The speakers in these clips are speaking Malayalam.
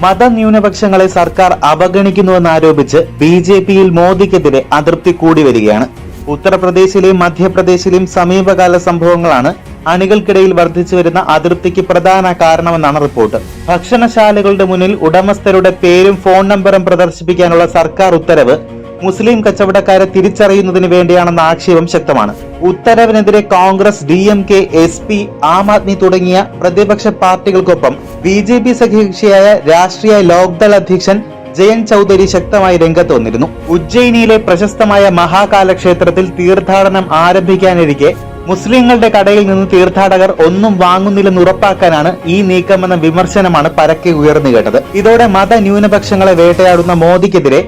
മതന്യൂനപക്ഷങ്ങളെ സർക്കാർ അവഗണിക്കുന്നുവെന്നാരോപിച്ച് ബി.ജെ.പിയിൽ മോദിക്കെതിരെ അതൃപ്തി കൂടി വരികയാണ്. ഉത്തർപ്രദേശിലെയും മധ്യപ്രദേശിലെയും സമീപകാല സംഭവങ്ങളാണ് അണികൾക്കിടയിൽ വർദ്ധിച്ചു വരുന്ന അതൃപ്തിക്ക് പ്രധാന കാരണമെന്നാണ് റിപ്പോർട്ട്. ഭക്ഷണശാലകളുടെ മുന്നിൽ ഉടമസ്ഥരുടെ പേരും ഫോൺ നമ്പറും പ്രദർശിപ്പിക്കാനുള്ള സർക്കാർ ഉത്തരവ് മുസ്ലിം കച്ചവടക്കാരെ തിരിച്ചറിയുന്നതിന് വേണ്ടിയാണെന്ന ആക്ഷേപം ശക്തമാണ്. ഉത്തരവിനെതിരെ കോൺഗ്രസ്, DMK, SP, ആം ആദ്മി തുടങ്ങിയ പ്രതിപക്ഷ പാർട്ടികൾക്കൊപ്പം ബി.ജെ.പി. സഖ്യകക്ഷിയായ രാഷ്ട്രീയ ലോക്ദൾ അധ്യക്ഷൻ ജയന്ത് ചൌധരി ശക്തമായി രംഗത്ത് വന്നിരുന്നു. ഉജ്ജയിനിയിലെ പ്രശസ്തമായ മഹാകാല ക്ഷേത്രത്തിൽ തീർത്ഥാടനം ആരംഭിക്കാനിരിക്കെ മുസ്ലിങ്ങളുടെ കടയിൽ നിന്ന് തീർത്ഥാടകർ ഒന്നും വാങ്ങുന്നില്ലെന്ന് ഉറപ്പാക്കാനാണ് ഈ നീക്കമെന്ന വിമർശനമാണ് പരക്കെ ഉയർന്നു കേട്ടത്. ഇതോടെ മതന്യൂനപക്ഷങ്ങളെ വേട്ടയാടുന്ന മോദിക്കെതിരെ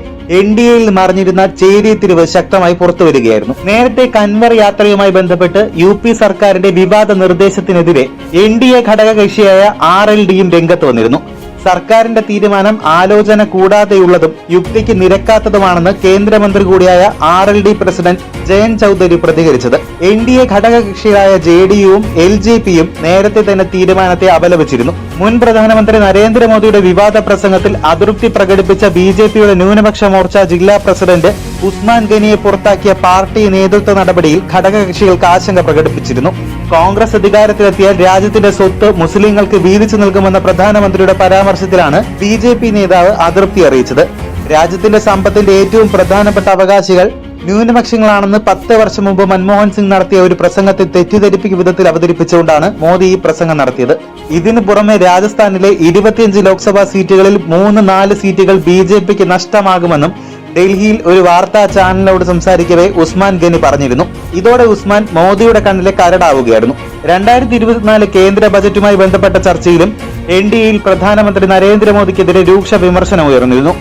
NDAയിൽ മറിഞ്ഞിരുന്ന ചേരിതിരിവ് ശക്തമായി പുറത്തുവരികയായിരുന്നു. നേരത്തെ കൻവർ യാത്രയുമായി ബന്ധപ്പെട്ട് UP സർക്കാരിന്റെ വിവാദ നിർദ്ദേശത്തിനെതിരെ NDA ഘടകകക്ഷിയായ RLDയും രംഗത്ത് വന്നിരുന്നു. സർക്കാരിന്റെ തീരുമാനം ആലോചന കൂടാതെയുള്ളതും യുക്തിക്ക് നിരക്കാത്തതുമാണെന്ന് കേന്ദ്രമന്ത്രി കൂടിയായ RLD പ്രസിഡന്റ് ജയന്ത് ചൌധരി പ്രതികരിച്ചത്. NDA ഘടകകക്ഷികളായ JDUവും LJPയും നേരത്തെ തന്നെ തീരുമാനത്തെ അപലപിച്ചിരുന്നു. മുൻ പ്രധാനമന്ത്രി നരേന്ദ്രമോദിയുടെ വിവാദ പ്രസംഗത്തിൽ അതൃപ്തി പ്രകടിപ്പിച്ച ബി.ജെ.പിയുടെ ന്യൂനപക്ഷ മോർച്ച ജില്ലാ പ്രസിഡന്റ് ഉസ്മാൻ ഗനിയെ പുറത്താക്കിയ പാർട്ടി നേതൃത്വ നടപടിയിൽ ഘടകകക്ഷികൾക്ക് ആശങ്ക പ്രകടിപ്പിച്ചിരുന്നു. കോൺഗ്രസ് അധികാരത്തിലെത്തിയാൽ രാജ്യത്തിന്റെ സ്വത്ത് മുസ്ലിങ്ങൾക്ക് വീതിച്ചു നൽകുമെന്ന പ്രധാനമന്ത്രിയുടെ പരാമർശത്തിലാണ് ബി.ജെ.പി. നേതാവ് അതൃപ്തി അറിയിച്ചത്. രാജ്യത്തിന്റെ സമ്പത്തിന്റെ ഏറ്റവും പ്രധാനപ്പെട്ട അവകാശികൾ ന്യൂനപക്ഷങ്ങളാണെന്ന് 10 വർഷം മുമ്പ് മൻമോഹൻ സിംഗ് നടത്തിയ ഒരു പ്രസംഗത്തെ തെറ്റിദ്ധരിപ്പിക്കും വിധത്തിൽ അവതരിപ്പിച്ചുകൊണ്ടാണ് മോദി ഈ പ്രസംഗം നടത്തിയത്. ഇതിനു പുറമെ രാജസ്ഥാനിലെ 25 ലോക്സഭാ സീറ്റുകളിൽ 3-4 സീറ്റുകൾ ബി.ജെ.പിക്ക് നഷ്ടമാകുമെന്നും ഡൽഹിയിൽ ഒരു വാർത്താ ചാനലിനോട് സംസാരിക്കവേ ഉസ്മാൻ ഗനി പറഞ്ഞിരുന്നു. ഇതോടെ ഉസ്മാൻ മോദിയുടെ കണ്ണിലെ കരടാവുകയായിരുന്നു. 2024 കേന്ദ്ര ബജറ്റുമായി ബന്ധപ്പെട്ട ചർച്ചയിലും NDAയിൽ പ്രധാനമന്ത്രി നരേന്ദ്രമോദിക്കെതിരെ രൂക്ഷ വിമർശനം ഉയർന്നിരുന്നു.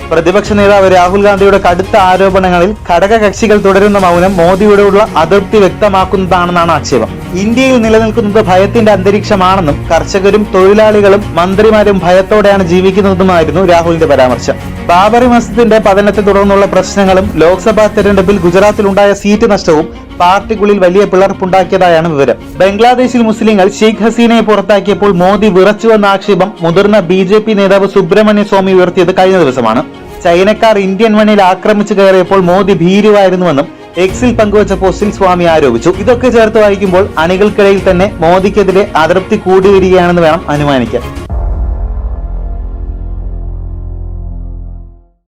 പ്രതിപക്ഷ നേതാവ് രാഹുൽ ഗാന്ധിയുടെ കടുത്ത ആരോപണങ്ങളിൽ ഘടകകക്ഷികൾ തുടരുന്ന മൗനം മോദിയോടുള്ള അതൃപ്തി വ്യക്തമാക്കുന്നതാണെന്നാണ് ആക്ഷേപം. ഇന്ത്യയിൽ നിലനിൽക്കുന്നത് ഭയത്തിന്റെ അന്തരീക്ഷമാണെന്നും കർഷകരും തൊഴിലാളികളും മന്ത്രിമാരും ഭയത്തോടെയാണ് ജീവിക്കുന്നതെന്നുമായിരുന്നു രാഹുലിന്റെ പരാമർശം. ബാബറി മസ്ജിദിന്റെ പതനത്തെ തുടർന്നുള്ള പ്രശ്നങ്ങളും ലോക്സഭാ തെരഞ്ഞെടുപ്പിൽ ഗുജറാത്തിലുണ്ടായ സീറ്റ് നഷ്ടവും പാർട്ടിക്കുള്ളിൽ വലിയ പിളർപ്പുണ്ടാക്കിയതായാണ് വിവരം. ബംഗ്ലാദേശിൽ മുസ്ലിങ്ങൾ ഷെയ്ഖ് ഹസീനയെ പുറത്താക്കിയപ്പോൾ മോദി വിറച്ചുവെന്ന ആക്ഷേപം മുതിർന്ന ബി.ജെ.പി. നേതാവ് സുബ്രഹ്മണ്യ സ്വാമി ഉയർത്തിയത് കഴിഞ്ഞ ദിവസമാണ്. ചൈനക്കാർ ഇന്ത്യൻ മണ്ണിൽ ആക്രമിച്ചു കയറിയപ്പോൾ മോദി ഭീരുവായിരുന്നുവെന്നും എക്സിൽ പങ്കുവച്ച പോസ്റ്റിൽ സ്വാമി ആരോപിച്ചു. ഇതൊക്കെ ചേർത്ത് വായിക്കുമ്പോൾ അണികൾക്കിടയിൽ തന്നെ മോദിക്കെതിരെ അതൃപ്തി കൂടി വരികയാണെന്ന് വേണം അനുമാനിക്കാൻ.